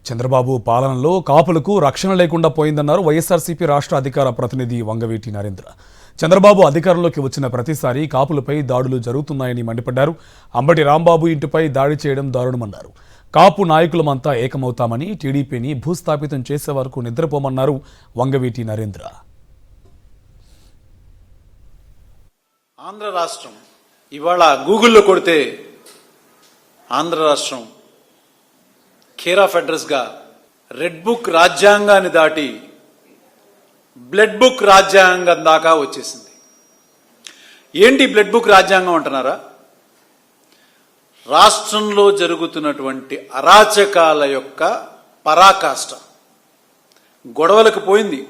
చంద్రబాబు పాలనలో కాపులకు రక్షణ లేకుండా పోయిందన్నారు వైఎస్ఆర్సీపీ రాష్ట్ర అధికార ప్రతినిధి వంగవీటి నరేంద్ర. చంద్రబాబు అధికారంలోకి వచ్చిన ప్రతిసారి కాపులపై దాడులు జరుగుతున్నాయని మండిపడ్డారు. అంబటి రాంబాబు ఇంటిపై దాడి చేయడం దారుణమన్నారు. కాపు నాయకులమంతా ఏకమవుతామని టీడీపీని భూస్థాపితం చేసే వరకు నిద్రపోమన్నారు వంగవీటి నరేంద్ర. ఆంధ్ర రాష్ట్రం ఇవాళ గూగుల్లో కొడితే ఆంధ్ర రాష్ట్రం కేర్ ఆఫ్ అడ్రస్ గా రెడ్ బుక్ రాజ్యాంగాన్ని దాటి బ్లడ్ బుక్ రాజ్యాంగం దాకా వచ్చేసింది. ఏంటి బ్లడ్ బుక్ రాజ్యాంగం అంటున్నారా? రాష్ట్రంలో జరుగుతున్నటువంటి అరాచకాల యొక్క పరాకాష్ట. గొడవలకు పోయింది,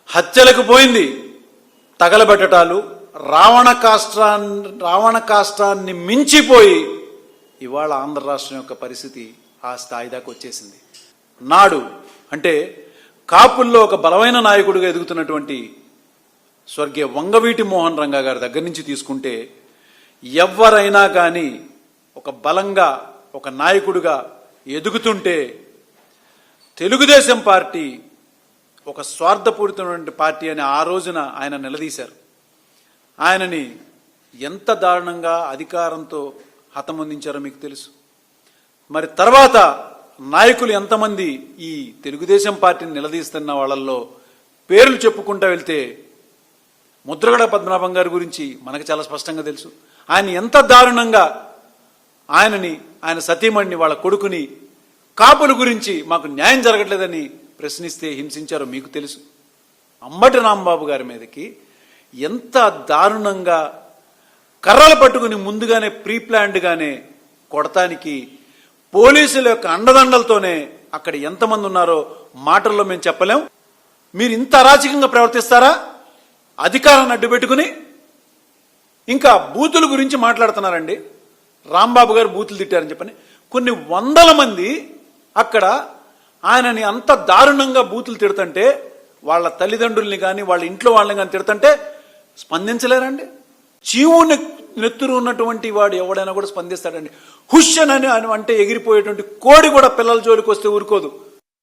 హత్యలకు పోయింది, తగలబెట్టటాలు, రావణ కాష్టాన్ని మించిపోయి ఇవాళ ఆంధ్ర రాష్ట్రం యొక్క పరిస్థితి ఆ స్థాయి దాకా వచ్చేసింది. నాడు అంటే కాపుల్లో ఒక బలమైన నాయకుడిగా ఎదుగుతున్నటువంటి స్వర్గీయ వంగవీటి మోహన్ రంగా గారి దగ్గర నుంచి తీసుకుంటే ఎవరైనా కానీ ఒక బలంగా ఒక నాయకుడిగా ఎదుగుతుంటే తెలుగుదేశం పార్టీ ఒక స్వార్థపూరితమైన పార్టీ అని ఆ రోజున ఆయన నిలదీశారు. ఆయనని ఎంత దారుణంగా అధికారంతో హతమొందించారో మీకు తెలుసు. మరి తర్వాత నాయకులు ఎంతమంది ఈ తెలుగుదేశం పార్టీని నిలదీస్తున్న వాళ్ళల్లో పేర్లు చెప్పుకుంటూ వెళ్తే ముద్రగడ పద్మనాభం గారి గురించి మనకు చాలా స్పష్టంగా తెలుసు. ఆయన ఎంత దారుణంగా ఆయన సతీమణిని, వాళ్ళ కొడుకుని కాపుల గురించి మాకు న్యాయం జరగట్లేదని ప్రశ్నిస్తే హింసించారో మీకు తెలుసు. అంబటి రాంబాబు గారి మీదకి ఎంత దారుణంగా కర్రలు పట్టుకుని ముందుగానే ప్రీప్లాన్డ్గానే కొడటానికి పోలీసుల యొక్క అండదండలతోనే అక్కడ ఎంతమంది ఉన్నారో మాటల్లో మేము చెప్పలేం. మీరు ఇంత అరాచకంగా ప్రవర్తిస్తారా? అధికారాన్ని అడ్డుపెట్టుకుని ఇంకా బూతుల గురించి మాట్లాడుతున్నారండి. రాంబాబు గారు బూతులు తిట్టారని చెప్పని కొన్ని వందల మంది అక్కడ ఆయనని అంత దారుణంగా బూతులు తిడుతుంటే వాళ్ళ తల్లిదండ్రుల్ని కానీ వాళ్ళ ఇంట్లో వాళ్ళని కానీ తిడుతుంటే స్పందించలేరండి. చీవుని నెత్తురు ఉన్నటువంటి వాడు ఎవడైనా కూడా స్పందిస్తాడండి. హుష్ అని అంటే ఎగిరిపోయేటువంటి కోడి కూడా పిల్లల జోలికి వస్తే ఊరుకోదు.